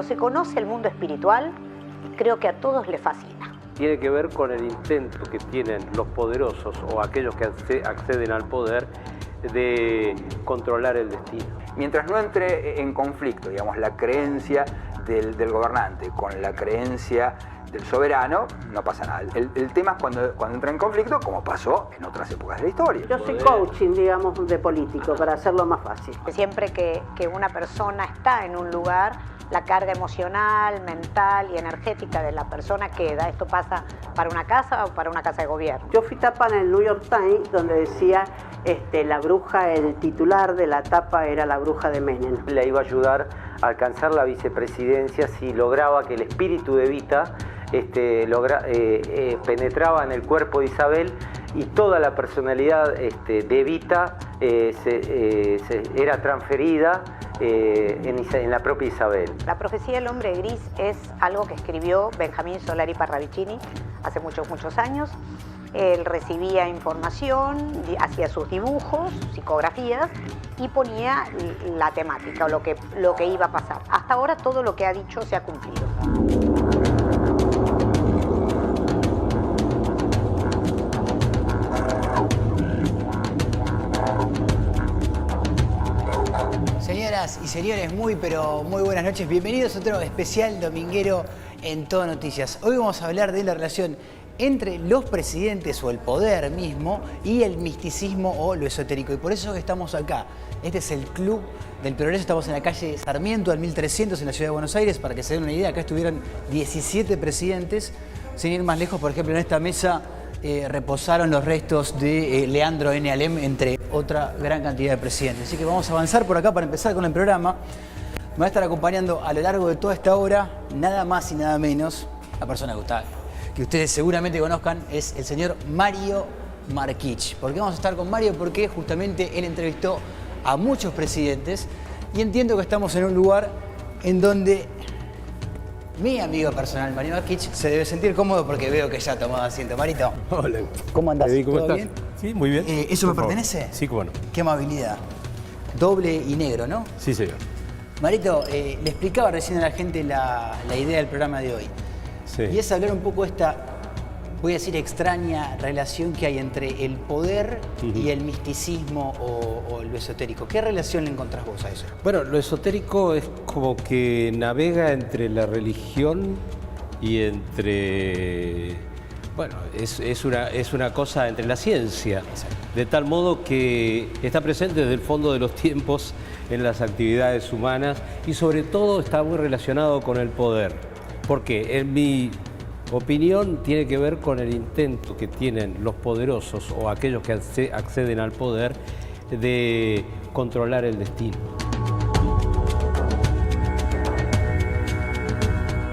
Cuando se conoce el mundo espiritual, creo que a todos les fascina. Tiene que ver con el intento que tienen los poderosos o aquellos que acceden al poder de controlar el destino. Mientras no entre en conflicto, digamos, la creencia del gobernante con la creencia del soberano, no pasa nada. El tema es cuando entra en conflicto, como pasó en otras épocas de la historia. Yo soy coaching, digamos, de político, para hacerlo más fácil. Siempre que una persona está en un lugar, la carga emocional, mental y energética de la persona queda. Esto pasa para una casa o para una casa de gobierno. Yo fui tapa en el New York Times, donde decía la bruja, el titular de la tapa era la bruja de Menem. Le iba a ayudar a alcanzar la vicepresidencia si lograba que el espíritu de Evita penetraba en el cuerpo de Isabel y toda la personalidad de Evita era transferida en la propia Isabel. La profecía del hombre gris es algo que escribió Benjamín Solari Parravicini hace muchos años. Él recibía información, hacía sus dibujos, psicografías y ponía la temática o lo que iba a pasar. Hasta ahora todo lo que ha dicho se ha cumplido. Señoras y señores, muy buenas noches. Bienvenidos a otro especial dominguero en Todo Noticias. Hoy vamos a hablar de la relación entre los presidentes o el poder mismo y el misticismo o lo esotérico. Y por eso estamos acá. Este es el Club del Progreso. Estamos en la calle Sarmiento, al 1300, en la ciudad de Buenos Aires. Para que se den una idea, acá estuvieron 17 presidentes. Sin ir más lejos, por ejemplo, en esta mesa reposaron los restos de Leandro N. Alem, entre otra gran cantidad de presidentes. Así que vamos a avanzar por acá para empezar con el programa. Me va a estar acompañando a lo largo de toda esta hora, nada más y nada menos, la persona que ustedes seguramente conozcan, es el señor Mario Marquich. ¿Por qué vamos a estar con Mario? Porque justamente él entrevistó a muchos presidentes y entiendo que estamos en un lugar en donde mi amigo personal, Mario Marquich, se debe sentir cómodo porque veo que ya ha tomado asiento. Marito, hola. ¿Cómo andás? ¿Cómo ¿Todo estás? bien? Sí, muy bien. ¿Eso me pertenece? Sí, cómo no. Qué amabilidad. Doble y negro, ¿no? Sí, señor. Marito, le explicaba recién a la gente la idea del programa de hoy. Sí. Y es hablar un poco de esta, voy a decir, extraña relación que hay entre el poder y el misticismo o lo esotérico. ¿Qué relación le encontrás vos a eso? Bueno, lo esotérico es como que navega entre la religión y entre... Bueno, es una cosa entre la ciencia, de tal modo que está presente desde el fondo de los tiempos en las actividades humanas y sobre todo está muy relacionado con el poder. Porque en mi opinión tiene que ver con el intento que tienen los poderosos o aquellos que acceden al poder de controlar el destino.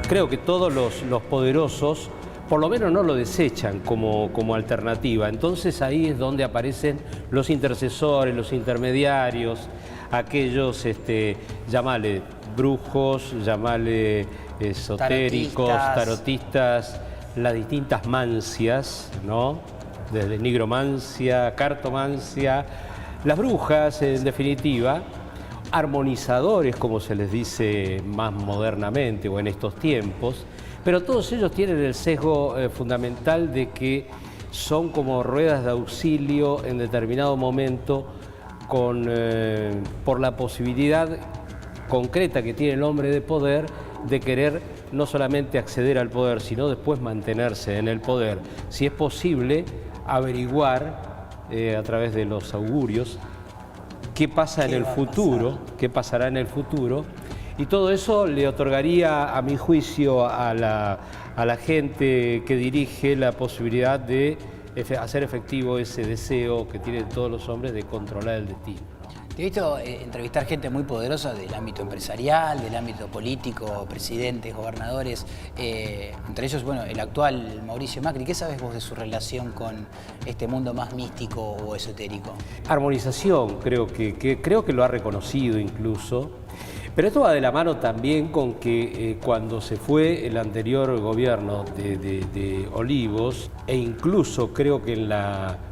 Creo que todos los poderosos por lo menos no lo desechan como alternativa. Entonces ahí es donde aparecen los intercesores, los intermediarios, aquellos, llamale brujos, llamale esotéricos, tarotistas, las distintas mancias, ¿no? Desde nigromancia, cartomancia, las brujas, en definitiva, armonizadores, como se les dice más modernamente o en estos tiempos, pero todos ellos tienen el sesgo fundamental de que son como ruedas de auxilio en determinado momento por la posibilidad concreta que tiene el hombre de poder de querer no solamente acceder al poder, sino después mantenerse en el poder. Si es posible, averiguar a través de los augurios qué pasa en el futuro, qué pasará en el futuro, y todo eso le otorgaría, a mi juicio, a la gente que dirige la posibilidad de hacer efectivo ese deseo que tienen todos los hombres de controlar el destino. Te he visto entrevistar gente muy poderosa del ámbito empresarial, del ámbito político, presidentes, gobernadores, entre ellos, bueno, el actual Mauricio Macri. ¿Qué sabes vos de su relación con este mundo más místico o esotérico? Armonización, creo que lo ha reconocido incluso. Pero esto va de la mano también con que cuando se fue el anterior gobierno de Olivos, e incluso creo que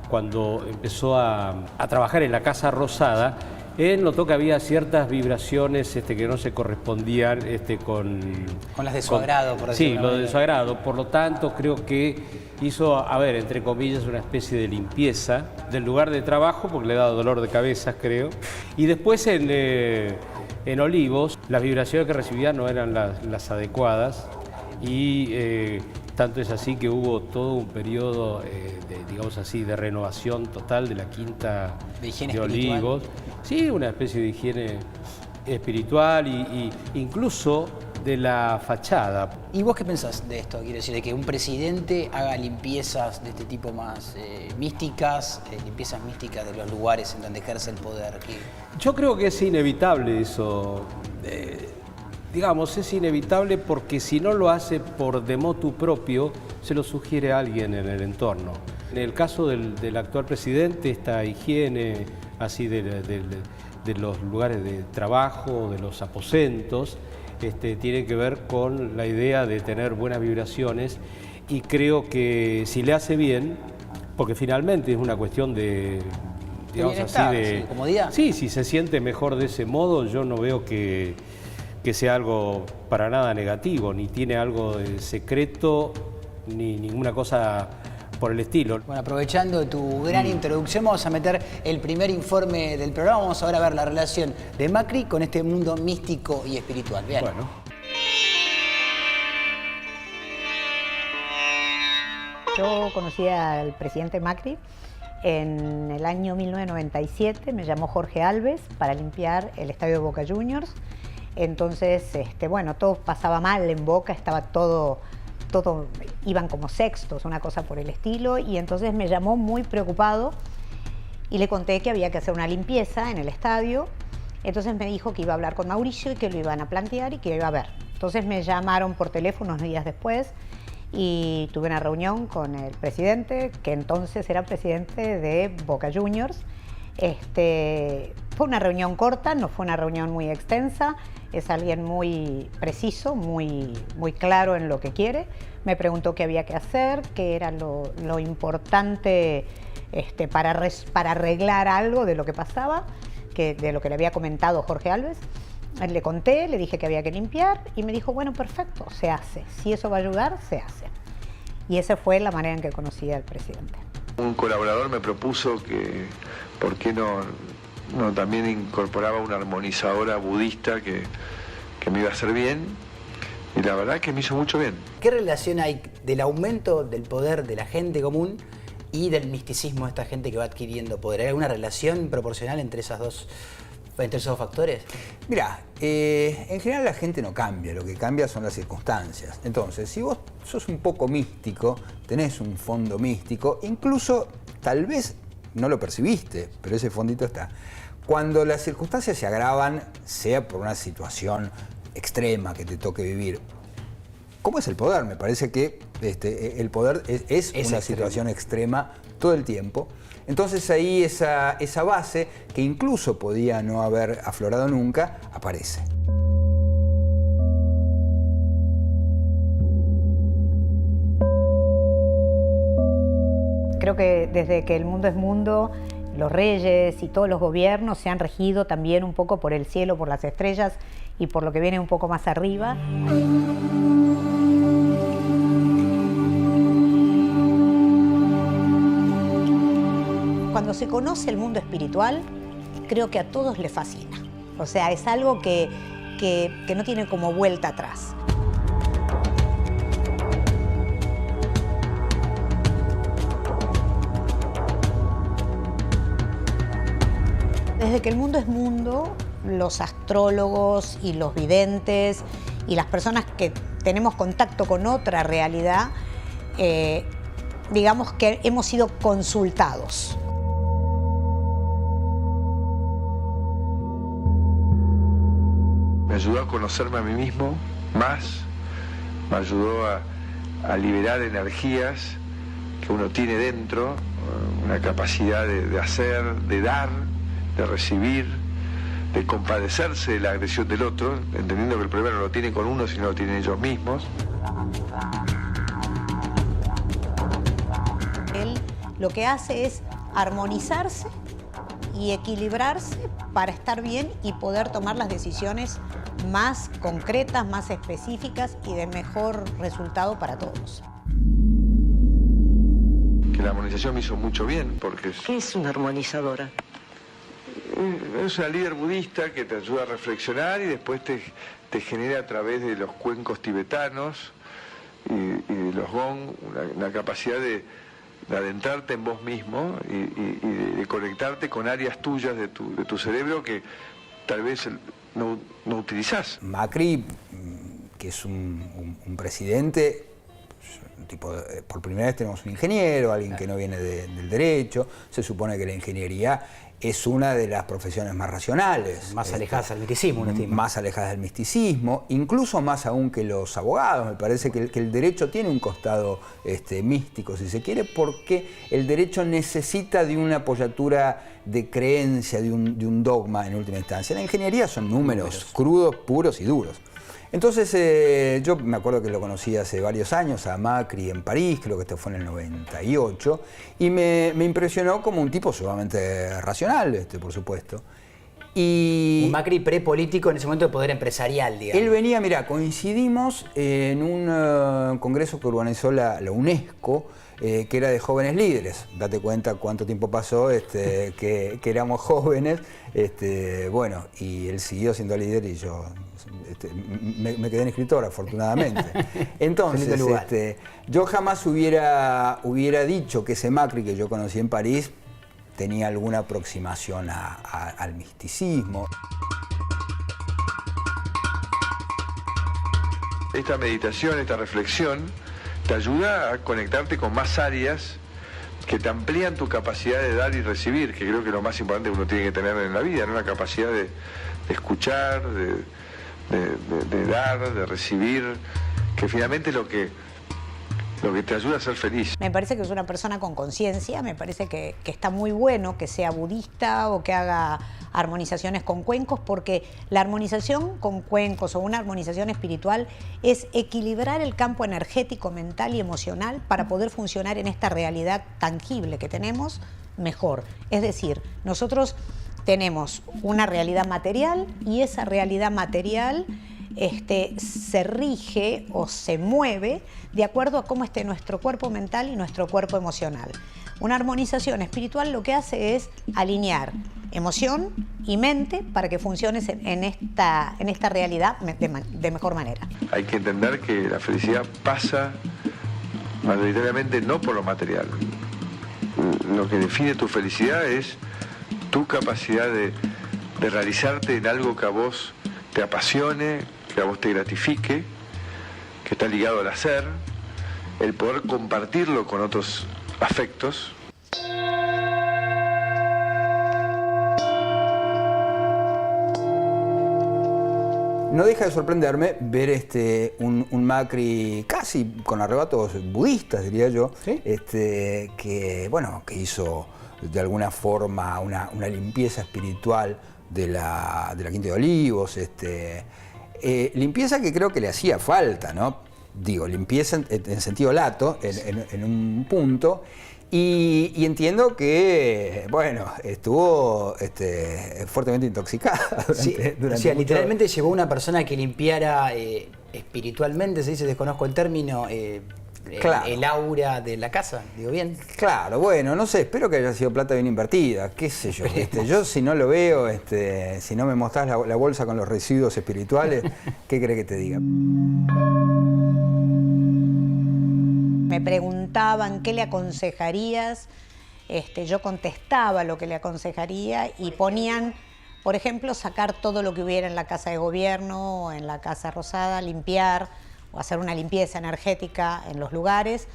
cuando empezó a trabajar en la Casa Rosada, él notó que había ciertas vibraciones que no se correspondían con las de su agrado, por decirlo. Sí, lo de su agrado. Por lo tanto, creo que hizo, a ver, entre comillas, una especie de limpieza del lugar de trabajo, porque le daba dolor de cabeza, creo. Y después en Olivos, las vibraciones que recibía no eran las adecuadas. Y tanto es así que hubo todo un periodo, digamos así, de renovación total de la quinta de Olivos. Sí, una especie de higiene espiritual y incluso de la fachada. ¿Y vos qué pensás de esto? Quiero decir, de que un presidente haga limpiezas de este tipo más místicas, limpiezas místicas de los lugares en donde ejerce el poder. Yo creo que es inevitable eso. Digamos, es inevitable porque si no lo hace por de motu propio, se lo sugiere a alguien en el entorno. En el caso del actual presidente, esta higiene así de los lugares de trabajo, de los aposentos, tiene que ver con la idea de tener buenas vibraciones, y creo que si le hace bien, porque finalmente es una cuestión de, digamos así, de comodidad. Sí, si se siente mejor de ese modo, yo no veo que sea algo para nada negativo, ni tiene algo de secreto, ni ninguna cosa por el estilo. Bueno, aprovechando tu gran introducción, vamos a meter el primer informe del programa. Vamos ahora a ver la relación de Macri con este mundo místico y espiritual. Vean. Bueno. Yo conocí al presidente Macri en el año 1997. Me llamó Jorge Alves para limpiar el estadio de Boca Juniors. Entonces, bueno, todo pasaba mal en Boca, estaba todo, iban como sextos, una cosa por el estilo, y entonces me llamó muy preocupado y le conté que había que hacer una limpieza en el estadio. Entonces me dijo que iba a hablar con Mauricio y que lo iban a plantear y que iba a ver. Entonces me llamaron por teléfono unos días después y tuve una reunión con el presidente, que entonces era presidente de Boca Juniors. Fue una reunión corta, no fue una reunión muy extensa. Es alguien muy preciso, muy claro en lo que quiere. Me preguntó qué había que hacer, qué era lo importante para arreglar algo de lo que pasaba, de lo que le había comentado Jorge Alves. Le conté, le dije que había que limpiar y me dijo, bueno, perfecto, se hace. Si eso va a ayudar, se hace. Y esa fue la manera en que conocí al presidente. Un colaborador me propuso que, ¿por qué no también incorporaba una armonizadora budista que me iba a hacer bien? Y la verdad que me hizo mucho bien. ¿Qué relación hay del aumento del poder de la gente común y del misticismo de esta gente que va adquiriendo poder? ¿Hay alguna relación proporcional entre esos dos factores? Mirá, en general la gente no cambia, lo que cambia son las circunstancias. Entonces, si vos sos un poco místico, tenés un fondo místico, incluso tal vez no lo percibiste, pero ese fondito está. Cuando las circunstancias se agravan, sea por una situación extrema que te toque vivir, ¿cómo es el poder? Me parece que el poder es una situación extrema todo el tiempo. Entonces ahí esa base, que incluso podía no haber aflorado nunca, aparece. Creo que desde que el mundo es mundo, los reyes y todos los gobiernos se han regido también un poco por el cielo, por las estrellas y por lo que viene un poco más arriba. Cuando se conoce el mundo espiritual, creo que a todos les fascina. O sea, es algo que no tiene como vuelta atrás. Desde que el mundo es mundo, los astrólogos y los videntes y las personas que tenemos contacto con otra realidad, digamos que hemos sido consultados. Me ayudó a conocerme a mí mismo más, me ayudó a liberar energías que uno tiene dentro, una capacidad de hacer, de dar, de recibir, de compadecerse de la agresión del otro, entendiendo que el problema no lo tiene con uno, sino lo tienen ellos mismos. Él lo que hace es armonizarse y equilibrarse para estar bien y poder tomar las decisiones más concretas, más específicas y de mejor resultado para todos. Que la armonización me hizo mucho bien porque ¿Qué es una armonizadora? es una líder budista que te ayuda a reflexionar y después te genera a través de los cuencos tibetanos y de los gong una capacidad de adentrarte en vos mismo y de conectarte con áreas tuyas de tu cerebro que tal vez no utilizás. Macri, que es un presidente, tipo, por primera vez tenemos un ingeniero, alguien que no viene del derecho. Se supone que la ingeniería es una de las profesiones más racionales. Más alejadas al misticismo, uno estima. Más alejadas del misticismo, incluso más aún que los abogados. Me parece que el derecho tiene un costado místico, si se quiere, porque el derecho necesita de una apoyatura de creencia, de un dogma en última instancia. La ingeniería son números crudos, puros y duros. Entonces yo me acuerdo que lo conocí hace varios años a Macri en París, creo que esto fue en el 98, y me impresionó como un tipo sumamente racional, por supuesto. Y un Macri prepolítico en ese momento de poder empresarial, digamos. Él venía, mira, coincidimos en un congreso que organizó la UNESCO, que era de jóvenes líderes. Date cuenta cuánto tiempo pasó que éramos jóvenes. Bueno, y él siguió siendo líder y yo me quedé en escritor, afortunadamente. Entonces, yo jamás hubiera dicho que ese Macri que yo conocí en París tenía alguna aproximación al misticismo. Esta meditación, esta reflexión, te ayuda a conectarte con más áreas que te amplían tu capacidad de dar y recibir, que creo que es lo más importante que uno tiene que tener en la vida, ¿no? La capacidad de escuchar, de dar, de recibir, que finalmente es lo que te ayuda a ser feliz. Me parece que es una persona con conciencia, me parece que está muy bueno que sea budista o que haga armonizaciones con cuencos, porque la armonización con cuencos o una armonización espiritual es equilibrar el campo energético, mental y emocional para poder funcionar en esta realidad tangible que tenemos mejor. Es decir, nosotros tenemos una realidad material y esa realidad material se rige o se mueve de acuerdo a cómo esté nuestro cuerpo mental y nuestro cuerpo emocional. Una armonización espiritual lo que hace es alinear emoción y mente para que funciones en esta realidad de mejor manera. Hay que entender que la felicidad pasa mayoritariamente no por lo material. Lo que define tu felicidad es tu capacidad de realizarte en algo que a vos te apasione, que a vos te gratifique, que está ligado al hacer, el poder compartirlo con otros afectos. No deja de sorprenderme ver un Macri casi con arrebatos budistas, diría yo, ¿sí? Que hizo de alguna forma una limpieza espiritual de la Quinta de Olivos, limpieza que creo que le hacía falta, ¿no? Digo, limpieza en sentido lato, en un punto, y entiendo que, bueno, estuvo fuertemente intoxicada durante literalmente llegó una persona que limpiara espiritualmente, se dice, desconozco el término, claro, el aura de la casa, digo bien. Claro, bueno, no sé, espero que haya sido plata bien invertida, qué sé yo. Yo si no lo veo, si no me mostrás la bolsa con los residuos espirituales, ¿qué crees que te diga? Me preguntaban qué le aconsejarías, yo contestaba lo que le aconsejaría y ponían, por ejemplo, sacar todo lo que hubiera en la Casa de Gobierno o en la Casa Rosada, limpiar o hacer una limpieza energética en los lugares,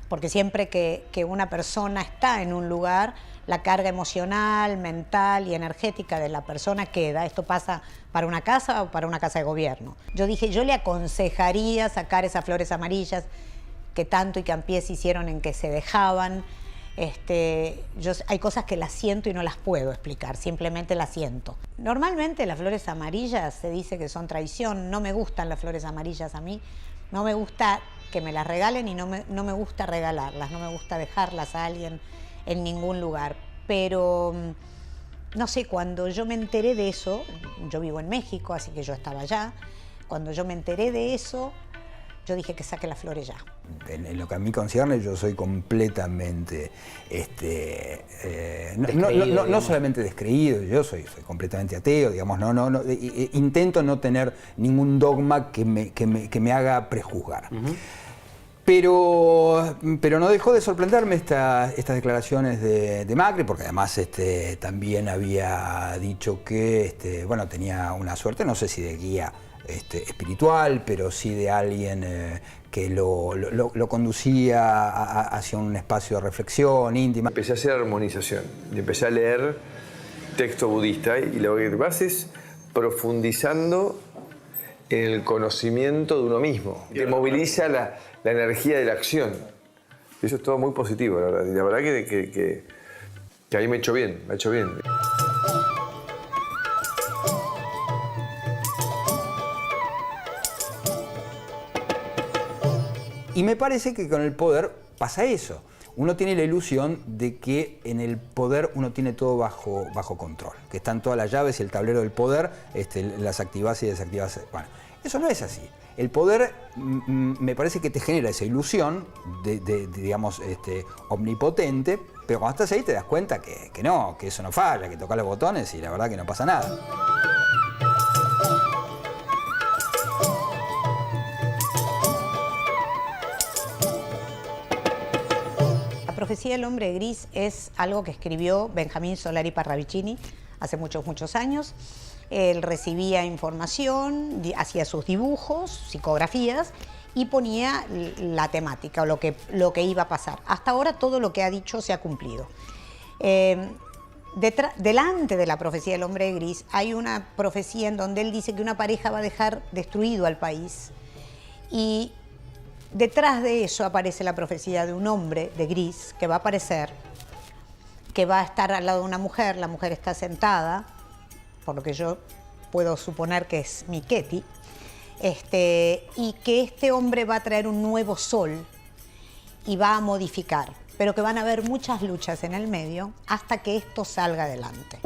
porque siempre que una persona está en un lugar, la carga emocional, mental y energética de la persona queda. Esto pasa para una casa o para una casa de gobierno. Yo dije, yo le aconsejaría sacar esas flores amarillas que tanto y Campiés hicieron en que se dejaban. Hay cosas que las siento y no las puedo explicar, simplemente las siento. Normalmente las flores amarillas se dice que son traición, no me gustan las flores amarillas a mí, no me gusta que me las regalen y no me gusta regalarlas, no me gusta dejarlas a alguien en ningún lugar, pero no sé, cuando yo me enteré de eso, yo vivo en México, así que yo estaba allá, cuando yo me enteré de eso, yo dije que saque las flores ya. En lo que a mí concierne, yo soy completamente, no solamente descreído, yo soy completamente ateo, digamos, intento no tener ningún dogma que me haga prejuzgar. Pero no dejó de sorprenderme estas declaraciones de Macri, porque además también había dicho que bueno, tenía una suerte, no sé si de guía espiritual, pero sí de alguien que lo conducía hacia un espacio de reflexión íntima. Empecé a hacer armonización y empecé a leer texto budista, y lo que vas es profundizando en el conocimiento de uno mismo. Te moviliza la energía de la acción. Eso es todo muy positivo, la verdad. Y la verdad que ahí me ha hecho bien, me ha hecho bien. Y me parece que con el poder pasa eso. Uno tiene la ilusión de que en el poder uno tiene todo bajo control, que están todas las llaves y el tablero del poder, las activas y desactivas. Bueno, eso no es así. El poder me parece que te genera esa ilusión digamos, omnipotente, pero cuando estás ahí te das cuenta que no, que eso no falla, que tocas los botones y la verdad que no pasa nada. La profecía del hombre gris es algo que escribió Benjamín Solari Parravicini hace muchos años. Él recibía información, hacía sus dibujos, psicografías y ponía la temática o lo que iba a pasar. Hasta ahora todo lo que ha dicho se ha cumplido. Delante de la profecía del hombre gris hay una profecía en donde él dice que una pareja va a dejar destruido al país, y detrás de eso aparece la profecía de un hombre de gris que va a aparecer, que va a estar al lado de una mujer, la mujer está sentada, por lo que yo puedo suponer que es Miquetti, y que este hombre va a traer un nuevo sol y va a modificar, pero que van a haber muchas luchas en el medio hasta que esto salga adelante.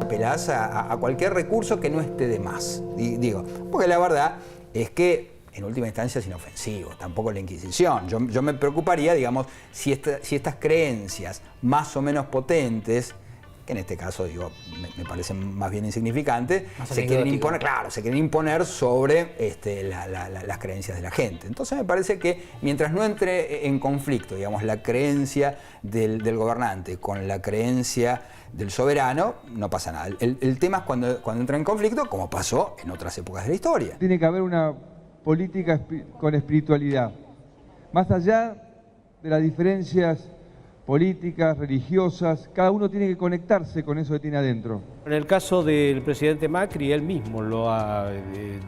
Apelás a cualquier recurso que no esté de más, digo, porque la verdad es que en última instancia es inofensivo, tampoco la Inquisición. Yo me preocuparía, digamos, si estas creencias más o menos potentes, que en este caso, digo, me parecen más bien insignificantes, se quieren imponer sobre las creencias de la gente. Entonces me parece que mientras no entre en conflicto, digamos, la creencia del gobernante con la creencia del soberano, no pasa nada. El tema es cuando entra en conflicto, como pasó en otras épocas de la historia. Tiene que haber una política con espiritualidad, más allá de las diferencias políticas, religiosas, cada uno tiene que conectarse con eso que tiene adentro. En el caso del presidente Macri, él mismo lo ha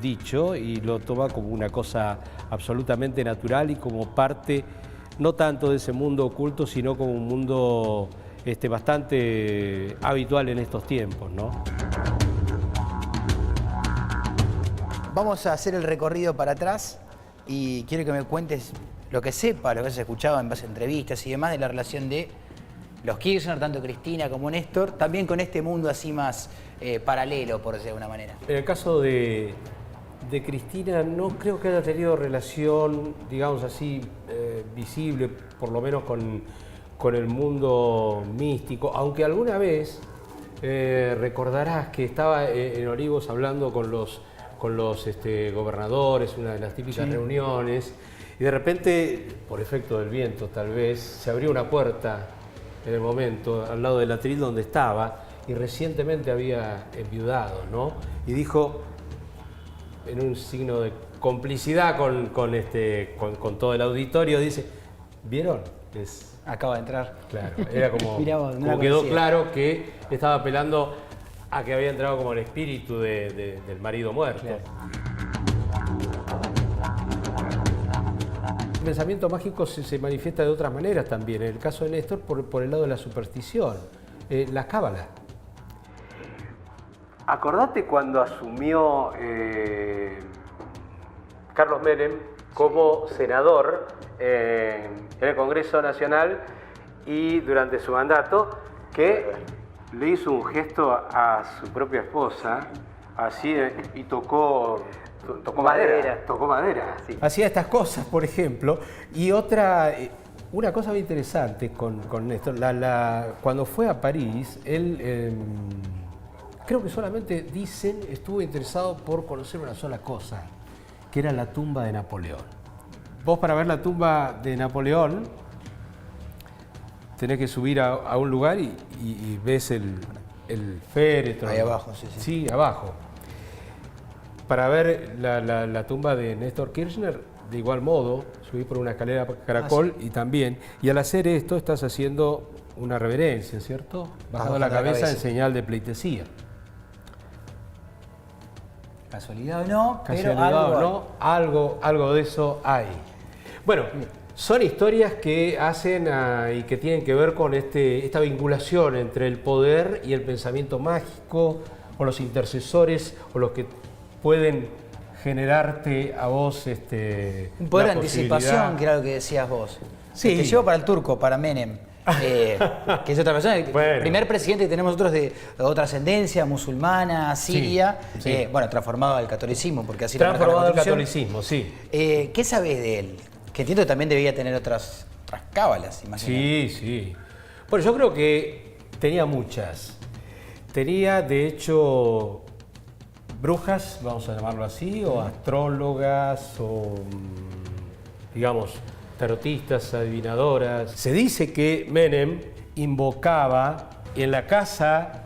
dicho y lo toma como una cosa absolutamente natural y como parte, no tanto de ese mundo oculto, sino como un mundo bastante habitual en estos tiempos, ¿no? Vamos a hacer el recorrido para atrás y quiero que me cuentes lo que sepa, lo que has escuchado en base a entrevistas y demás de la relación de los Kirchner, tanto Cristina como Néstor, también con este mundo así más paralelo, por decirlo de alguna manera. En el caso de Cristina, no creo que haya tenido relación, digamos así, visible, por lo menos con el mundo místico, aunque alguna vez recordarás que estaba en Olivos hablando con los gobernadores, una de las típicas reuniones, y de repente, por efecto del viento tal vez, se abrió una puerta en el momento, al lado del atril donde estaba, y recientemente había enviudado, ¿no? Y dijo, en un signo de complicidad con todo el auditorio, dice, ¿vieron? Acaba de entrar. Claro, era como, Mirá vos, no como quedó claro que estaba apelando a que había entrado como el espíritu del marido muerto. Claro. El pensamiento mágico se manifiesta de otras maneras también. En el caso de Néstor, por el lado de la superstición, la cábala. Acordate cuando asumió Carlos Menem, como senador en el Congreso Nacional y durante su mandato, que le hizo un gesto a su propia esposa, así, y tocó madera. Tocó madera, sí. Hacía estas cosas, por ejemplo, y una cosa muy interesante con Néstor, cuando fue a París, él, creo que solamente dicen, estuvo interesado por conocer una sola cosa, que era la tumba de Napoleón. Vos, para ver la tumba de Napoleón, tenés que subir a un lugar y ves el féretro. Ahí abajo, sí. Sí, abajo. Para ver la tumba de Néstor Kirchner, de igual modo, subís por una escalera caracol y también. Y al hacer esto estás haciendo una reverencia, ¿cierto? Bajando la cabeza en señal de pleitesía. Casualidad o no, algo de eso hay. Bueno, son historias que hacen y que tienen que ver con esta vinculación entre el poder y el pensamiento mágico, o los intercesores, o los que pueden generarte a vos un poder de anticipación, que era lo que decías vos. Sí. Te llevo para el turco, para Menem. Que es otra persona, el primer presidente que tenemos nosotros de otra ascendencia, musulmana, siria, sí. Transformado al catolicismo, porque así transformado al catolicismo, sí. ¿Qué sabés de él? Que entiendo que también debía tener otras cábalas, imagino. Sí. Bueno, yo creo que tenía muchas. Tenía, de hecho, brujas, vamos a llamarlo así, o astrólogas, o, digamos, tarotistas, adivinadoras. Se dice que Menem invocaba en la casa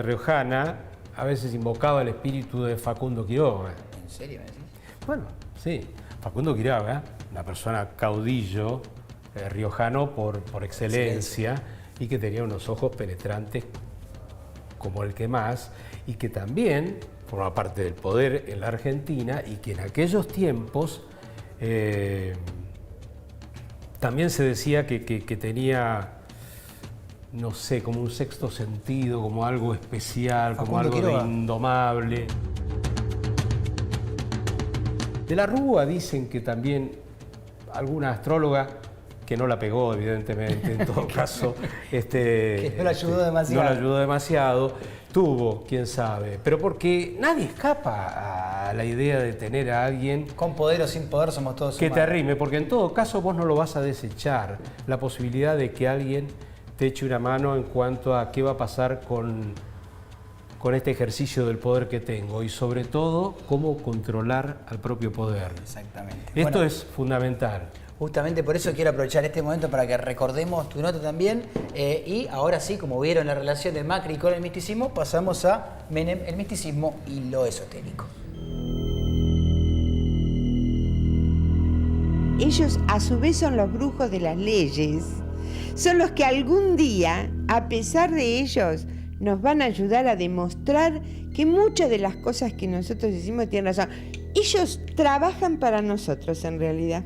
riojana, a veces invocaba el espíritu de Facundo Quiroga. ¿En serio me decís? Bueno, sí. Facundo Quiroga, una persona caudillo, riojano por excelencia, y que tenía unos ojos penetrantes como el que más, y que también forma parte del poder en la Argentina, y que en aquellos tiempos también se decía que tenía, no sé, como un sexto sentido, como algo especial, como algo de indomable. De la Rúa dicen que también alguna astróloga, que no la pegó evidentemente en todo caso, que no la ayudó demasiado. No la ayudó demasiado, tuvo, quién sabe, pero porque nadie escapa a la idea de tener a alguien con poder o sin poder, somos todos que humanos. Te arrime, porque en todo caso vos no lo vas a desechar, la posibilidad de que alguien te eche una mano en cuanto a qué va a pasar con este ejercicio del poder que tengo, y sobre todo cómo controlar al propio poder. Exactamente. Esto es fundamental. Justamente por eso quiero aprovechar este momento para que recordemos tu nota también, y ahora sí, como vieron la relación de Macri con el misticismo, pasamos a Menem, el misticismo y lo esotérico. Ellos a su vez son los brujos de las leyes, son los que algún día, a pesar de ellos, nos van a ayudar a demostrar que muchas de las cosas que nosotros decimos tienen razón. Ellos trabajan para nosotros en realidad.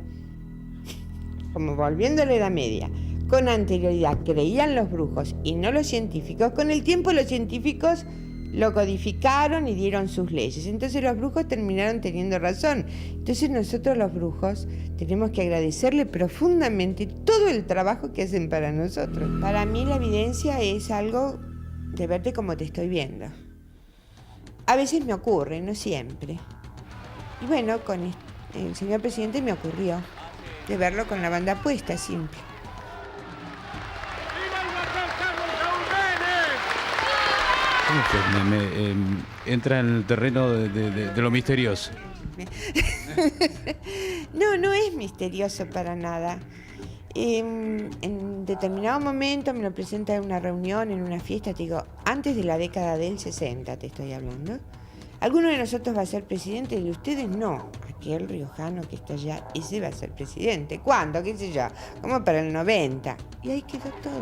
Como volviendo a la Edad Media, con anterioridad creían los brujos y no los científicos, con el tiempo los científicos lo codificaron y dieron sus leyes. Entonces los brujos terminaron teniendo razón. Entonces nosotros los brujos tenemos que agradecerle profundamente todo el trabajo que hacen para nosotros. Para mí la evidencia es algo de verte como te estoy viendo. A veces me ocurre, no siempre. Y bueno, con el señor presidente me ocurrió de verlo con la banda puesta, simple. Entra en el terreno de lo misterioso. No es misterioso para nada. En determinado momento me lo presenta en una reunión, en una fiesta, te digo, antes de la década del 60 te estoy hablando. Alguno de nosotros va a ser presidente y de ustedes no. Aquel riojano que está allá, ese va a ser presidente. ¿Cuándo? ¿Qué sé yo? Como para el 90. Y ahí quedó todo.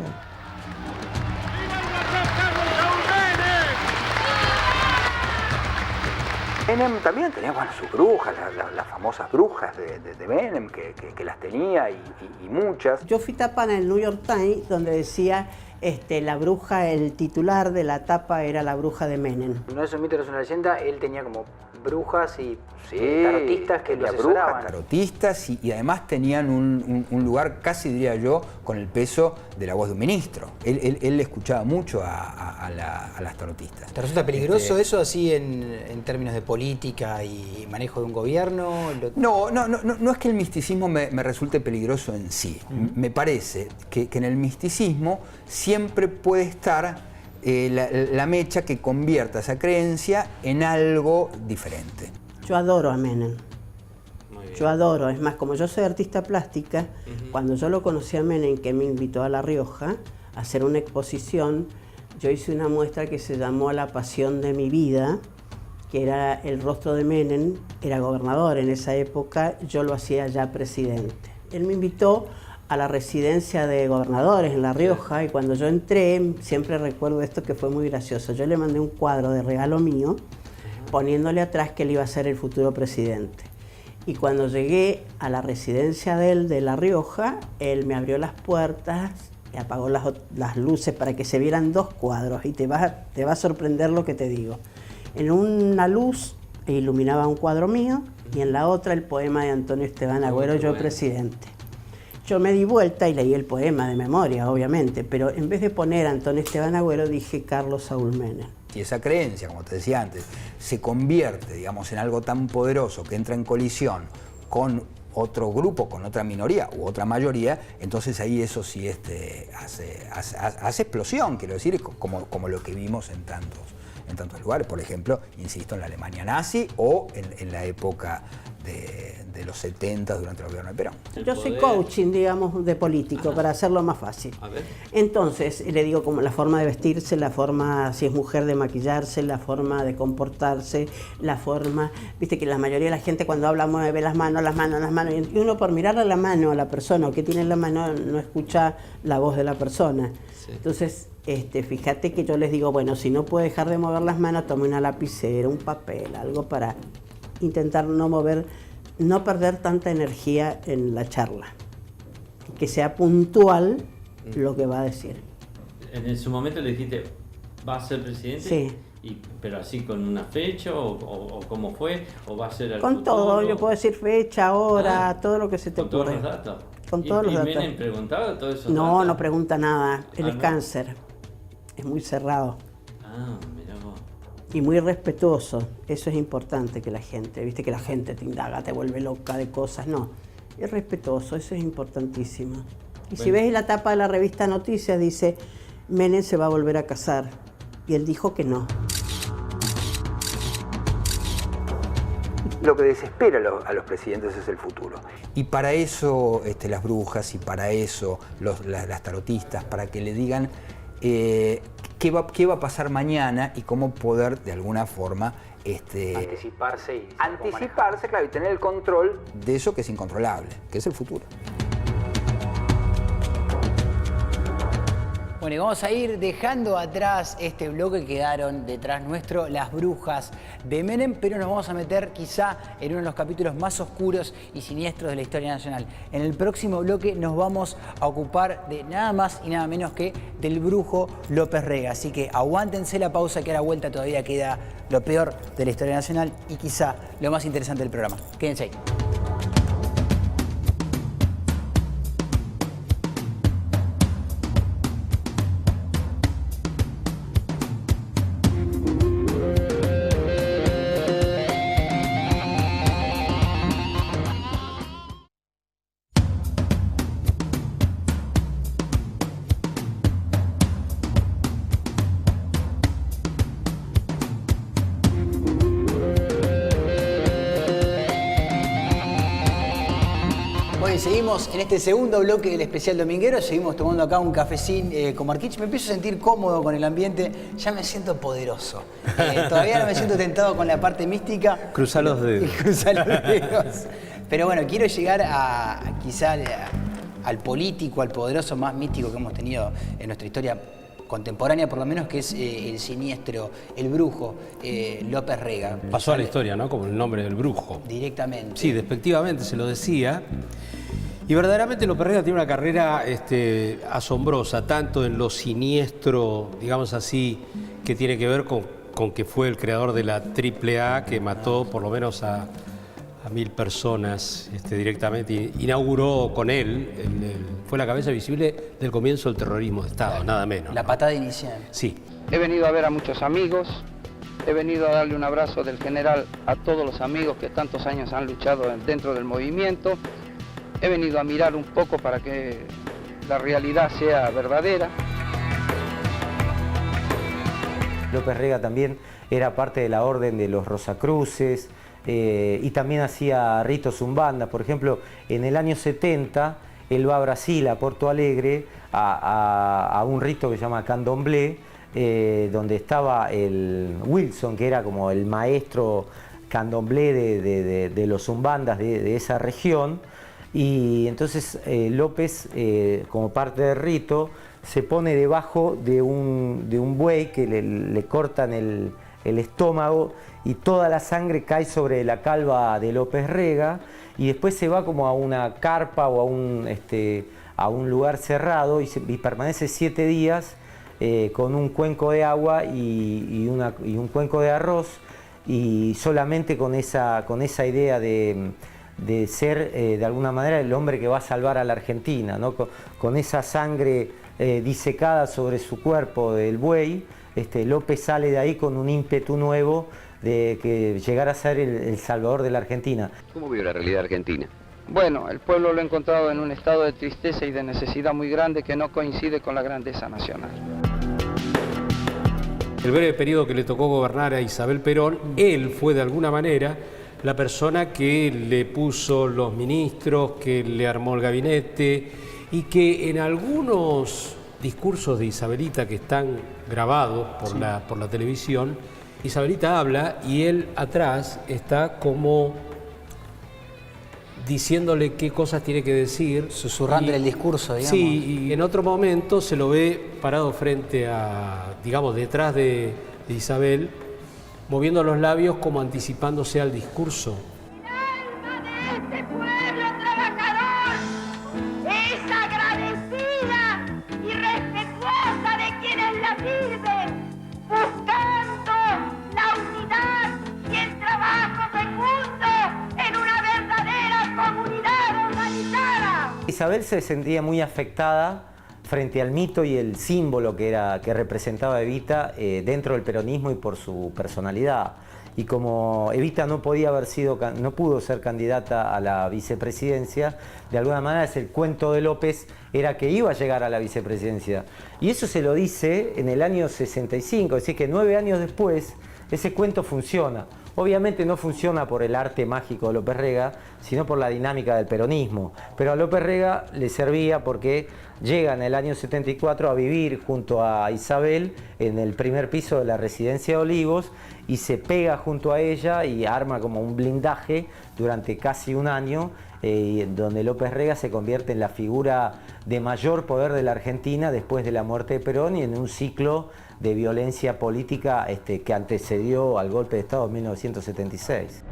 Menem también tenía sus brujas, las famosas brujas de Menem, que las tenía y muchas. Yo fui tapa en el New York Times donde decía la bruja, el titular de la tapa era la bruja de Menem. No es un mito, no es una leyenda, él tenía como brujas y Sí, tarotistas que lo tenía brujas, asesoraban. tarotistas y además tenían un lugar, casi diría yo, con el peso de la voz de un ministro. Él escuchaba mucho a las tarotistas. ¿Te resulta peligroso eso así en términos de política y manejo de un gobierno? No es que el misticismo me resulte peligroso en sí. Me parece que en el misticismo siempre puede estar la mecha que convierta esa creencia en algo diferente. Yo adoro a Menem. Yo adoro, es más, como yo soy artista plástica, cuando yo lo conocí a Menem, que me invitó a La Rioja a hacer una exposición, yo hice una muestra que se llamó La Pasión de mi vida, que era el rostro de Menem, era gobernador en esa época, yo lo hacía ya presidente. Él me invitó a la residencia de gobernadores en La Rioja y cuando yo entré, siempre recuerdo esto que fue muy gracioso, yo le mandé un cuadro de regalo mío, poniéndole atrás que él iba a ser el futuro presidente. Y cuando llegué a la residencia de él, de La Rioja, él me abrió las puertas y apagó las luces para que se vieran dos cuadros. Y te va a sorprender lo que te digo. En una luz iluminaba un cuadro mío y en la otra el poema de Antonio Esteban Agüero, Yo presidente. Yo me di vuelta y leí el poema de memoria, obviamente, pero en vez de poner Antonio Esteban Agüero, dije Carlos Saúl Menem. Y esa creencia, como te decía antes, se convierte, digamos, en algo tan poderoso que entra en colisión con otro grupo, con otra minoría u otra mayoría, entonces ahí eso sí hace explosión, quiero decir, como lo que vimos en tantos lugares. Por ejemplo, insisto, en la Alemania nazi o en la época de los 70 durante el gobierno de Perón. Yo soy coaching, digamos, de político, para hacerlo más fácil. A ver. Entonces, le digo como la forma de vestirse, la forma, si es mujer, de maquillarse, la forma de comportarse, la forma... Viste que la mayoría de la gente cuando habla mueve las manos, y uno por mirarle la mano a la persona o que tiene en la mano no escucha la voz de la persona. Sí. Entonces, fíjate que yo les digo, bueno, si no puede dejar de mover las manos, tome una lapicera, un papel, algo para intentar no perder tanta energía en la charla. Que sea puntual lo que va a decir. En su momento le dijiste, ¿va a ser presidente? Sí. ¿Pero así con una fecha o cómo fue? ¿O va a ser al con futuro? Todo, yo puedo decir fecha, hora, todo lo que se te ocurre. ¿Con todos los datos? Con todos los datos. ¿Y Menem preguntaba todo eso? No, no pregunta nada. Él es cáncer. Es muy cerrado. Ah, mirá vos. Y muy respetuoso. Eso es importante que la gente, viste que la gente te indaga, te vuelve loca de cosas. No, es respetuoso, eso es importantísimo. Y si ves la tapa de la revista Noticias, dice, Menem se va a volver a casar. Y él dijo que no. Lo que desespera a los presidentes es el futuro. Y para eso las brujas y para eso las tarotistas, para que le digan qué va a pasar mañana y cómo poder de alguna forma anticiparse, claro, y tener el control de eso que es incontrolable, que es el futuro. Bueno, y vamos a ir dejando atrás este bloque, quedaron detrás nuestro las brujas de Menem, pero nos vamos a meter quizá en uno de los capítulos más oscuros y siniestros de la historia nacional. En el próximo bloque nos vamos a ocupar de nada más y nada menos que del brujo López Rega. Así que aguántense la pausa, que a la vuelta todavía queda lo peor de la historia nacional y quizá lo más interesante del programa. Quédense ahí. Seguimos en este segundo bloque del especial dominguero, seguimos tomando acá un cafecín con Marquich. Me empiezo a sentir cómodo con el ambiente, ya me siento poderoso. Todavía no me siento tentado con la parte mística. Cruzá los dedos. Cruzá los dedos. Pero bueno, quiero llegar quizá al político, al poderoso más místico que hemos tenido en nuestra historia contemporánea, por lo menos, que es el siniestro, el brujo, López Rega. Pasó a la historia, ¿no? Como el nombre del brujo. Directamente. Sí, despectivamente se lo decía. Y verdaderamente López Rega tiene una carrera asombrosa, tanto en lo siniestro, digamos así, que tiene que ver con con que fue el creador de la AAA, que mató por lo menos a 1000 personas directamente, inauguró con él, fue la cabeza visible del comienzo del terrorismo de Estado, nada menos. La patada inicial. Sí. He venido a ver a muchos amigos, he venido a darle un abrazo del general a todos los amigos que tantos años han luchado dentro del movimiento, he venido a mirar un poco para que la realidad sea verdadera. López Rega también era parte de la orden de los Rosacruces y también hacía ritos umbandas. Por ejemplo, en el año 70 él va a Brasil, a Porto Alegre, a un rito que se llama Candomblé, donde estaba el Wilson, que era como el maestro candomblé de los umbandas de esa región. Y entonces López, como parte del rito, se pone debajo de un buey que le cortan el estómago y toda la sangre cae sobre la calva de López Rega, y después se va como a una carpa o a un lugar cerrado y permanece 7 días con un cuenco de agua y un cuenco de arroz, y solamente con esa idea de ser de alguna manera el hombre que va a salvar a la Argentina, ¿no? Con esa sangre disecada sobre su cuerpo del buey, López sale de ahí con un ímpetu nuevo de que llegara a ser el salvador de la Argentina. ¿Cómo vio la realidad argentina? Bueno, el pueblo lo ha encontrado en un estado de tristeza y de necesidad muy grande que no coincide con la grandeza nacional. El breve periodo que le tocó gobernar a Isabel Perón, él fue de alguna manera la persona que le puso los ministros, que le armó el gabinete, y que en algunos discursos de Isabelita que están grabados por la televisión, Isabelita habla y él atrás está como diciéndole qué cosas tiene que decir. Susurrándole el discurso, digamos. Sí, y en otro momento se lo ve parado frente a, digamos, detrás de Isabel, moviendo los labios como anticipándose al discurso. Este pueblo trabajador es agradecida y respetuosa de quienes la sirven, buscando la unidad y el trabajo fecundo en una verdadera comunidad organizada. Isabel se sentía muy afectada frente al mito y el símbolo que representaba Evita dentro del peronismo y por su personalidad. Y como Evita no pudo ser candidata a la vicepresidencia, de alguna manera el cuento de López era que iba a llegar a la vicepresidencia. Y eso se lo dice en el año 65, es decir que 9 años después ese cuento funciona. Obviamente no funciona por el arte mágico de López Rega, sino por la dinámica del peronismo. Pero a López Rega le servía porque llega en el año 74 a vivir junto a Isabel en el primer piso de la residencia de Olivos y se pega junto a ella y arma como un blindaje durante casi un año, donde López Rega se convierte en la figura de mayor poder de la Argentina después de la muerte de Perón y en un ciclo de violencia política que antecedió al golpe de Estado en 1976.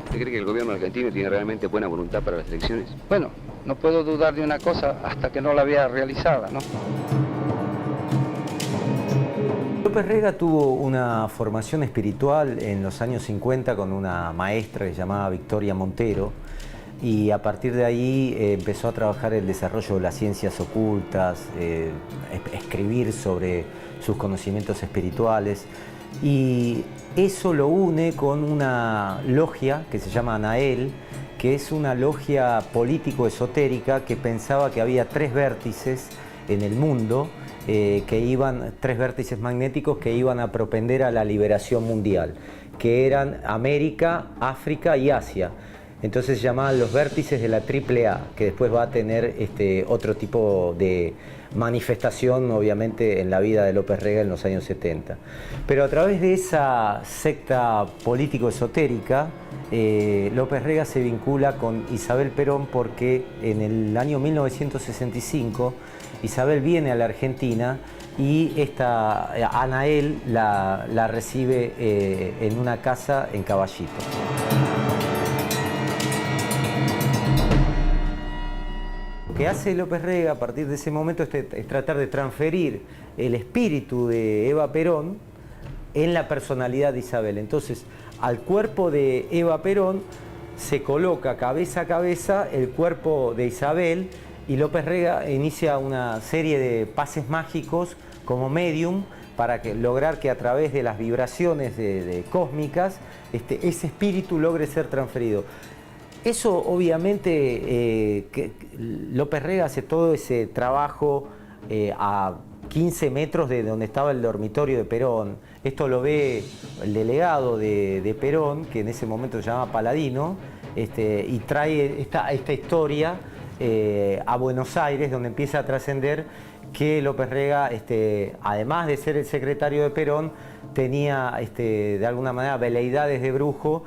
¿Usted cree que el gobierno argentino tiene realmente buena voluntad para las elecciones? Bueno, no puedo dudar de una cosa hasta que no la vea realizada, ¿no? López Rega tuvo una formación espiritual en los años 50 con una maestra que se llamaba Victoria Montero, y a partir de ahí empezó a trabajar el desarrollo de las ciencias ocultas, escribir sobre sus conocimientos espirituales, y eso lo une con una logia que se llama Anael, que es una logia político-esotérica que pensaba que había 3 vértices en el mundo, 3 vértices magnéticos que iban a propender a la liberación mundial, que eran América, África y Asia. Entonces se llamaban los vértices de la AAA, que después va a tener otro tipo de manifestación, obviamente, en la vida de López Rega en los años 70. Pero a través de esa secta político-esotérica, López Rega se vincula con Isabel Perón porque en el año 1965 Isabel viene a la Argentina y esta Anael la recibe en una casa en Caballito. Lo que hace López Rega a partir de ese momento es tratar de transferir el espíritu de Eva Perón en la personalidad de Isabel. Entonces, al cuerpo de Eva Perón se coloca cabeza a cabeza el cuerpo de Isabel, y López Rega inicia una serie de pases mágicos como medium para lograr que a través de las vibraciones cósmicas ese espíritu logre ser transferido. Eso obviamente López Rega hace todo ese trabajo a 15 metros de donde estaba el dormitorio de Perón. Esto lo ve el delegado de Perón, que en ese momento se llama Paladino, y trae esta historia a Buenos Aires, donde empieza a trascender que López Rega, además de ser el secretario de Perón, tenía de alguna manera veleidades de brujo,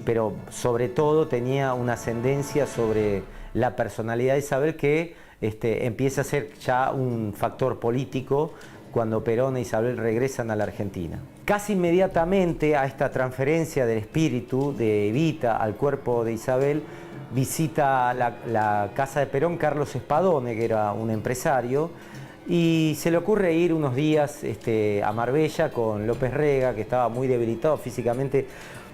pero sobre todo tenía una ascendencia sobre la personalidad de Isabel, que empieza a ser ya un factor político cuando Perón e Isabel regresan a la Argentina. Casi inmediatamente a esta transferencia del espíritu de Evita al cuerpo de Isabel, visita la casa de Perón Carlos Spadone, que era un empresario, y se le ocurre ir unos días a Marbella con López Rega, que estaba muy debilitado físicamente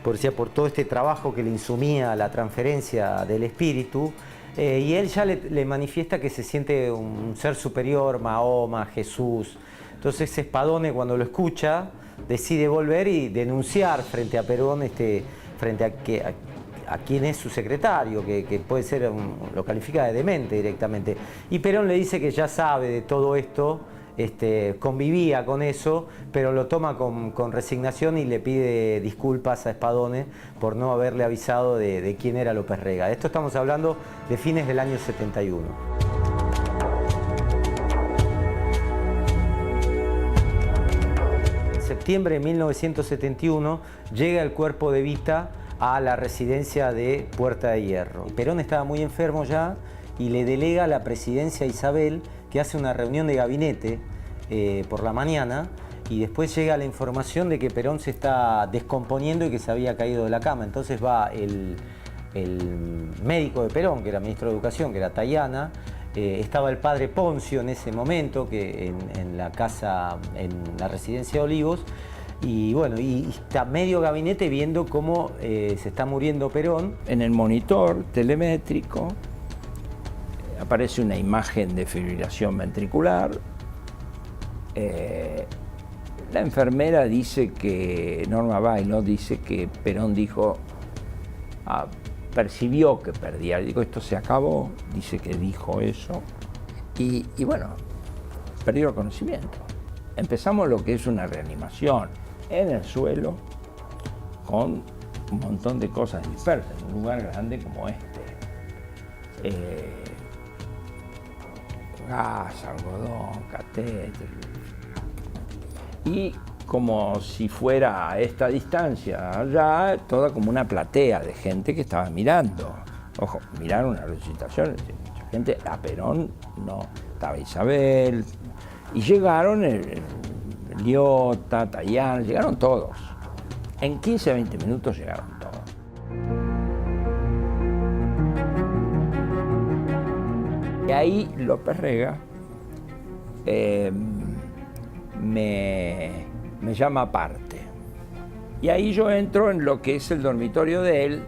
por todo este trabajo que le insumía la transferencia del espíritu, y él ya le manifiesta que se siente un ser superior, Mahoma, Jesús. Entonces Spadone, cuando lo escucha, decide volver y denunciar frente a Perón, frente a quien es su secretario, que puede ser, lo califica de demente directamente. Y Perón le dice que ya sabe de todo esto, convivía con eso, pero lo toma con resignación y le pide disculpas a Spadone por no haberle avisado de quién era López Rega. De esto estamos hablando de fines del año 71. En septiembre de 1971 llega el cuerpo de Evita a la residencia de Puerta de Hierro. Perón estaba muy enfermo ya y le delega la presidencia a Isabel, que hace una reunión de gabinete por la mañana, y después llega la información de que Perón se está descomponiendo y que se había caído de la cama. Entonces va el médico de Perón, que era ministro de Educación, que era Tayana, estaba el padre Poncio en ese momento, que en la casa, en la residencia de Olivos, y bueno, y está medio gabinete viendo cómo se está muriendo Perón. En el monitor telemétrico aparece una imagen de fibrilación ventricular. La enfermera dice que, Norma Bailo dice que Perón dijo, percibió que perdía. Digo, esto se acabó, dice que dijo eso. Y bueno, perdió el conocimiento. Empezamos lo que es una reanimación en el suelo, con un montón de cosas dispersas, en un lugar grande como este. Gas, algodón, catéter. Y como si fuera a esta distancia allá, toda como una platea de gente que estaba mirando. Ojo, miraron una resucitación, mucha gente, a Perón no, estaba Isabel, y llegaron Liotta, Tayana, llegaron todos. En 15 a 20 minutos llegaron todos. Y ahí López Rega me llama aparte. Y ahí yo entro en lo que es el dormitorio de él.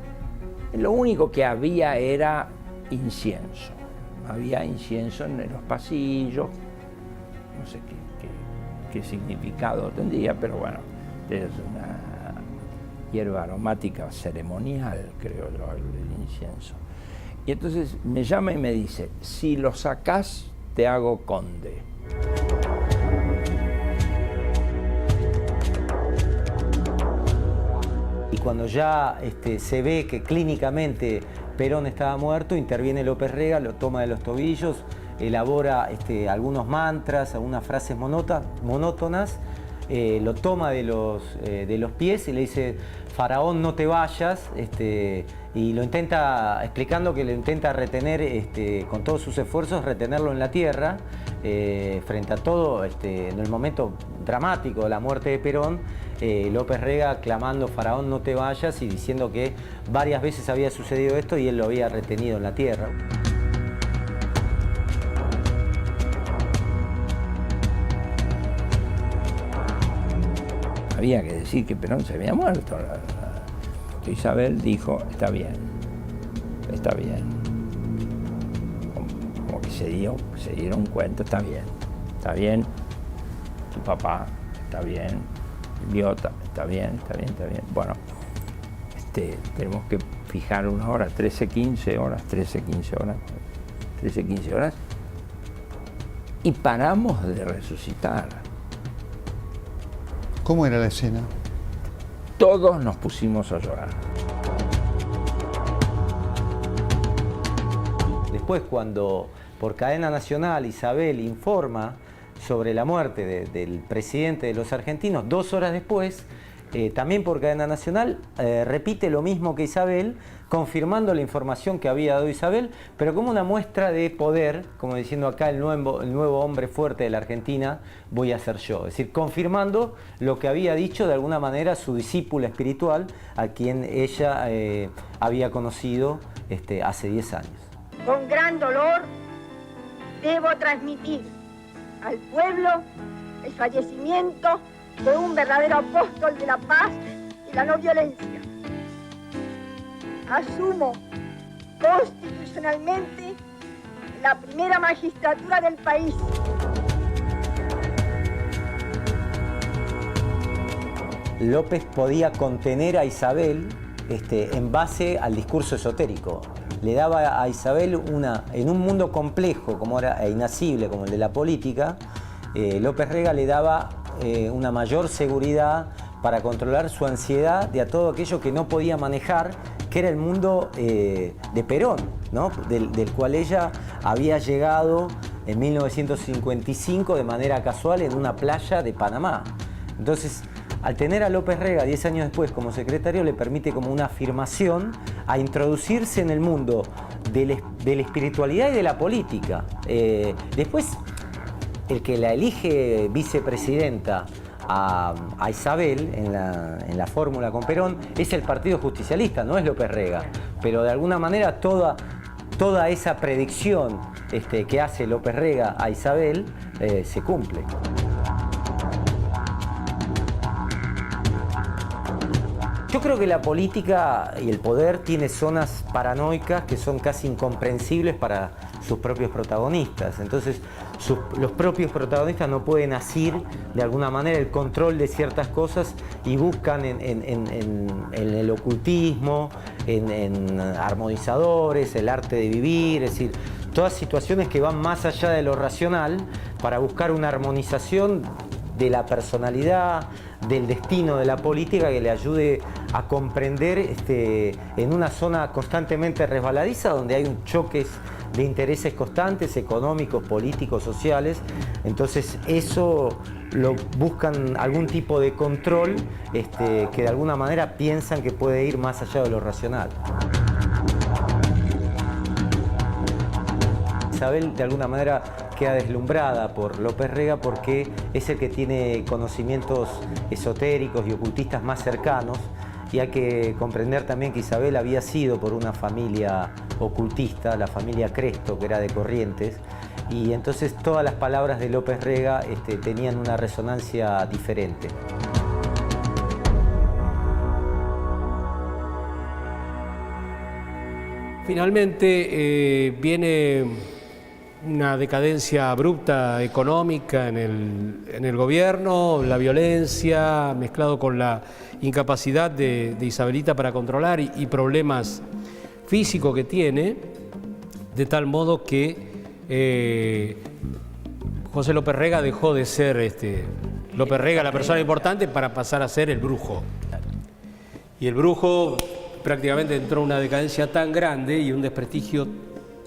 Lo único que había era incienso. Había incienso en los pasillos. No sé qué significado tendría, pero bueno, es una hierba aromática ceremonial, creo yo, el incienso. Y entonces me llama y me dice, si lo sacás, te hago conde. Y cuando ya se ve que clínicamente Perón estaba muerto, interviene López Rega, lo toma de los tobillos, elabora algunos mantras, algunas frases monótonas, lo toma de los pies y le dice, Faraón, no te vayas, y lo intenta, explicando que lo intenta retener con todos sus esfuerzos, retenerlo en la tierra, frente a todo, en el momento dramático de la muerte de Perón, López Rega clamando, Faraón, no te vayas, y diciendo que varias veces había sucedido esto y él lo había retenido en la tierra. había que decir que Perón se había muerto. Isabel dijo, está bien, como que se dieron cuenta, está bien, tu papá, está bien, idiota, está bien. Bueno, tenemos que fijar una hora, 13-15 horas, y paramos de resucitar. ¿Cómo era la escena? Todos nos pusimos a llorar. Después, cuando por cadena nacional Isabel informa sobre la muerte del presidente de los argentinos, 2 horas después, también por cadena nacional, repite lo mismo que Isabel, confirmando la información que había dado Isabel, pero como una muestra de poder, como diciendo acá el nuevo hombre fuerte de la Argentina voy a ser yo. Es decir, confirmando lo que había dicho de alguna manera su discípula espiritual, a quien ella había conocido hace 10 años. Con gran dolor debo transmitir al pueblo el fallecimiento de un verdadero apóstol de la paz y la no violencia. Asumo constitucionalmente la primera magistratura del país. López podía contener a Isabel en base al discurso esotérico. Le daba a Isabel en un mundo complejo como era e inacible como el de la política, López Rega le daba una mayor seguridad para controlar su ansiedad de a todo aquello que no podía manejar, que era el mundo de Perón, ¿no? del cual ella había llegado en 1955 de manera casual en una playa de Panamá. Entonces, al tener a López Rega 10 años después como secretario, le permite como una afirmación a introducirse en el mundo de la espiritualidad y de la política. Después, el que la elige vicepresidenta a Isabel en la fórmula con Perón es el Partido Justicialista, no es López Rega. Pero de alguna manera toda esa predicción que hace López Rega a Isabel se cumple. Yo creo que la política y el poder tiene zonas paranoicas que son casi incomprensibles para sus propios protagonistas. Entonces, los propios protagonistas no pueden asir de alguna manera el control de ciertas cosas y buscan en el ocultismo, en armonizadores, el arte de vivir, es decir, todas situaciones que van más allá de lo racional para buscar una armonización de la personalidad, del destino de la política que le ayude a comprender en una zona constantemente resbaladiza donde hay un choques de intereses constantes, económicos, políticos, sociales. Entonces eso lo buscan algún tipo de control que de alguna manera piensan que puede ir más allá de lo racional. Isabel de alguna manera queda deslumbrada por López Rega porque es el que tiene conocimientos esotéricos y ocultistas más cercanos, y hay que comprender también que Isabel había sido por una familia ocultista, la familia Cresto, que era de Corrientes, y entonces todas las palabras de López Rega tenían una resonancia diferente. Finalmente viene una decadencia abrupta económica en el gobierno, la violencia mezclado con la incapacidad de Isabelita para controlar y problemas físicos que tiene, de tal modo que José López Rega dejó de ser López Rega, la persona importante, para pasar a ser el brujo. Y el brujo prácticamente entró en una decadencia tan grande y un desprestigio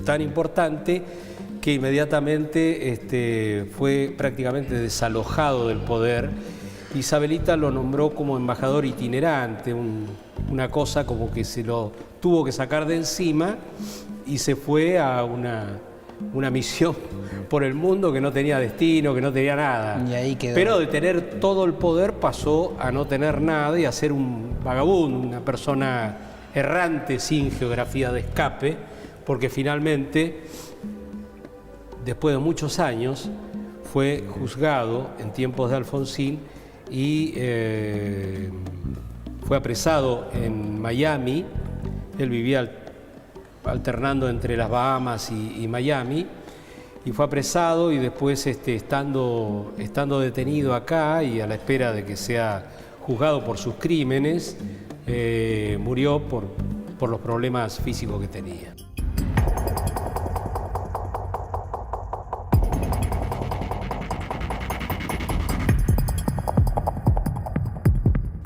tan importante que inmediatamente fue prácticamente desalojado del poder. Isabelita lo nombró como embajador itinerante, una cosa como que se lo tuvo que sacar de encima y se fue a una misión por el mundo que no tenía destino, que no tenía nada. Y ahí quedó. Pero de tener todo el poder pasó a no tener nada y a ser un vagabundo, una persona errante sin geografía de escape, porque finalmente, después de muchos años, fue juzgado en tiempos de Alfonsín y fue apresado en Miami. Él vivía alternando entre las Bahamas y Miami, y fue apresado y después estando detenido acá y a la espera de que sea juzgado por sus crímenes, murió por los problemas físicos que tenía.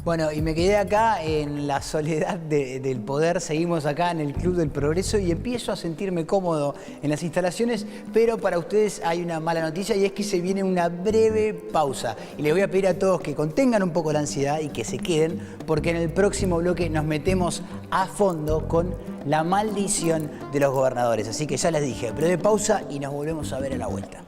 Bueno, y me quedé acá en la soledad del poder, seguimos acá en el Club del Progreso y empiezo a sentirme cómodo en las instalaciones, pero para ustedes hay una mala noticia y es que se viene una breve pausa. Y les voy a pedir a todos que contengan un poco la ansiedad y que se queden, porque en el próximo bloque nos metemos a fondo con la maldición de los gobernadores. Así que ya les dije, breve pausa y nos volvemos a ver a la vuelta.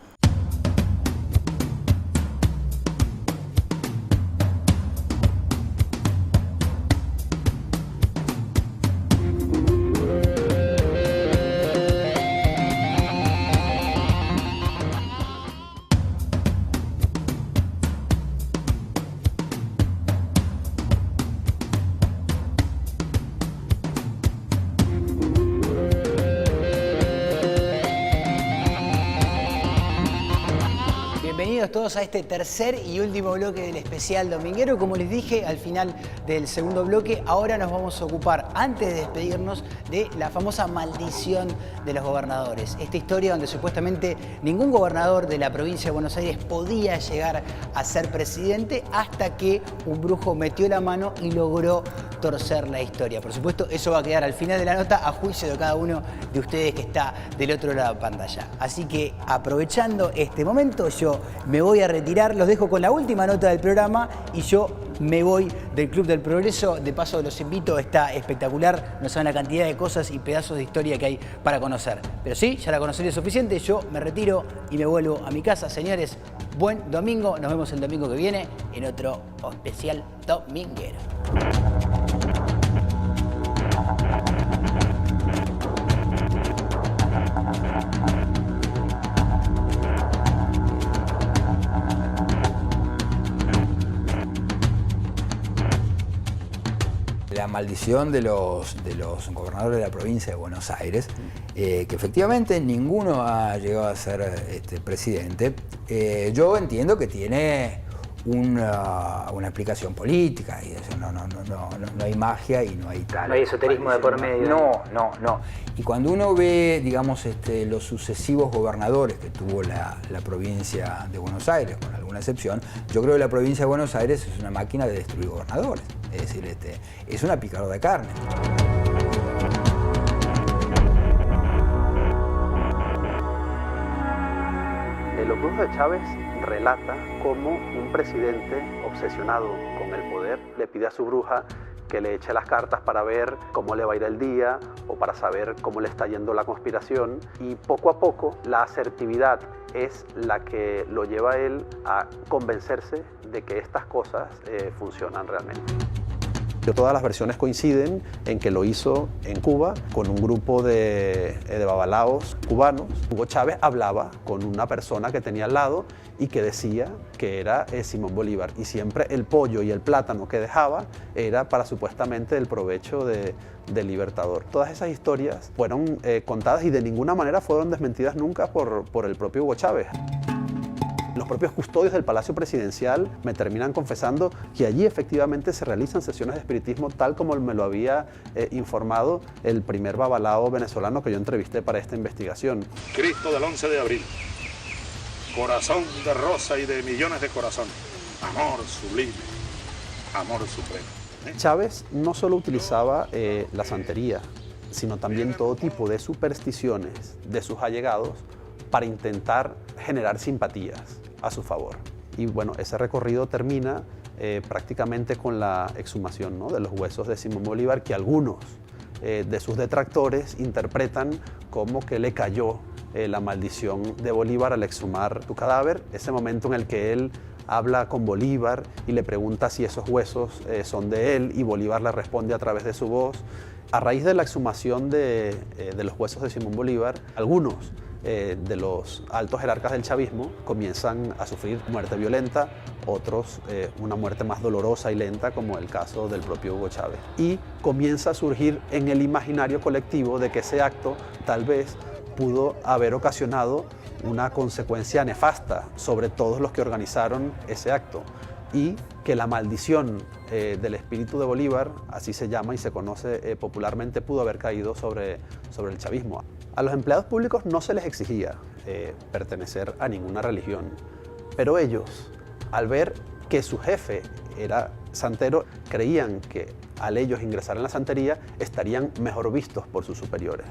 Bienvenidos todos a este tercer y último bloque del especial dominguero. Como les dije al final del segundo bloque, ahora nos vamos a ocupar, antes de despedirnos, de la famosa maldición de los gobernadores. Esta historia donde supuestamente ningún gobernador de la provincia de Buenos Aires podía llegar a ser presidente hasta que un brujo metió la mano y logró torcer la historia. Por supuesto, eso va a quedar al final de la nota a juicio de cada uno de ustedes que está del otro lado de la pantalla. Así que, aprovechando este momento, yo me voy a retirar, los dejo con la última nota del programa y yo me voy del Club del Progreso. De paso los invito, está espectacular, no saben la cantidad de cosas y pedazos de historia que hay para conocer. Pero sí, ya la conocería suficiente, yo me retiro y me vuelvo a mi casa. Señores, buen domingo, nos vemos el domingo que viene en otro especial dominguero. La maldición de los gobernadores de la provincia de Buenos Aires, que efectivamente ninguno ha llegado a ser presidente. Yo entiendo que tiene una explicación política y eso, no hay magia y no hay tal. No hay esoterismo de por medio. No. Y cuando uno ve, digamos, los sucesivos gobernadores que tuvo la provincia de Buenos Aires, con alguna excepción, yo creo que la provincia de Buenos Aires es una máquina de destruir gobernadores. Es decir, es una picadora de carne. Los brujos de Chávez relata cómo un presidente obsesionado con el poder le pide a su bruja que le eche las cartas para ver cómo le va a ir el día o para saber cómo le está yendo la conspiración, y poco a poco la asertividad es la que lo lleva a él a convencerse de que estas cosas funcionan realmente. Todas las versiones coinciden en que lo hizo en Cuba con un grupo de babalaos cubanos. Hugo Chávez hablaba con una persona que tenía al lado y que decía que era Simón Bolívar, y siempre el pollo y el plátano que dejaba era para supuestamente el provecho del Libertador. Todas esas historias fueron contadas y de ninguna manera fueron desmentidas nunca por el propio Hugo Chávez. Los propios custodios del Palacio Presidencial me terminan confesando que allí efectivamente se realizan sesiones de espiritismo, tal como me lo había informado el primer babalao venezolano que yo entrevisté para esta investigación. Cristo del 11 de abril, corazón de rosa y de millones de corazones, amor sublime, amor supremo. Chávez no solo utilizaba la santería, sino también todo tipo de supersticiones de sus allegados para intentar generar simpatías a su favor. Y bueno, ese recorrido termina prácticamente con la exhumación, ¿no?, de los huesos de Simón Bolívar, que algunos de sus detractores interpretan como que le cayó la maldición de Bolívar al exhumar su cadáver. Ese momento en el que él habla con Bolívar y le pregunta si esos huesos son de él, y Bolívar le responde a través de su voz. A raíz de la exhumación de los huesos de Simón Bolívar, algunos de los altos jerarcas del chavismo comienzan a sufrir muerte violenta, otros una muerte más dolorosa y lenta, como el caso del propio Hugo Chávez. Y comienza a surgir en el imaginario colectivo de que ese acto tal vez pudo haber ocasionado una consecuencia nefasta sobre todos los que organizaron ese acto, y que la maldición del espíritu de Bolívar, así se llama y se conoce popularmente, pudo haber caído sobre el chavismo. A los empleados públicos no se les exigía pertenecer a ninguna religión, pero ellos, al ver que su jefe era santero, creían que al ellos ingresar en la santería estarían mejor vistos por sus superiores.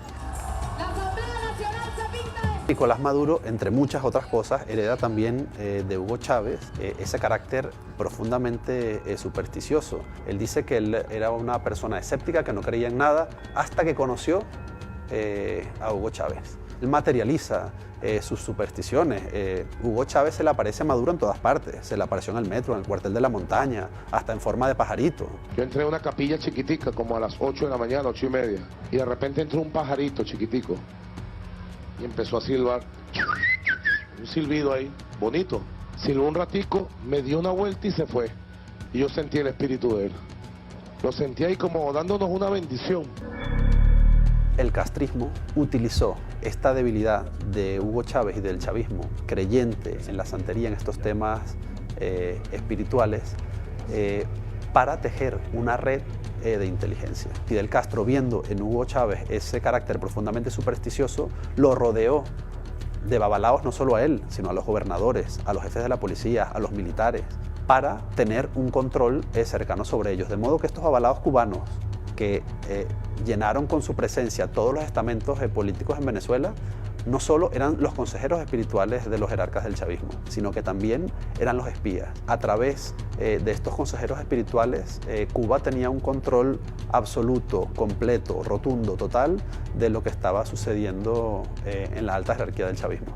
Nicolás Maduro, entre muchas otras cosas, hereda también de Hugo Chávez ese carácter profundamente supersticioso. Él dice que él era una persona escéptica, que no creía en nada, hasta que conoció a Hugo Chávez. Él materializa sus supersticiones. Hugo Chávez se le aparece a Maduro en todas partes. Se le apareció en el metro, en el cuartel de la montaña, hasta en forma de pajarito. Yo entré a una capilla chiquitica, como a las 8 de la mañana, 8:30, y de repente entró un pajarito chiquitico y empezó a silbar, un silbido ahí, bonito. Silbó un ratico, me dio una vuelta y se fue. Y yo sentí el espíritu de él. Lo sentí ahí como dándonos una bendición. El castrismo utilizó esta debilidad de Hugo Chávez y del chavismo, creyente en la santería, en estos temas espirituales, para tejer una red de inteligencia. Fidel Castro, viendo en Hugo Chávez ese carácter profundamente supersticioso, lo rodeó de babalaos no solo a él, sino a los gobernadores, a los jefes de la policía, a los militares, para tener un control cercano sobre ellos. De modo que estos babalaos cubanos, que llenaron con su presencia todos los estamentos políticos en Venezuela, no solo eran los consejeros espirituales de los jerarcas del chavismo, sino que también eran los espías. A través de estos consejeros espirituales, Cuba tenía un control absoluto, completo, rotundo, total, de lo que estaba sucediendo en la alta jerarquía del chavismo.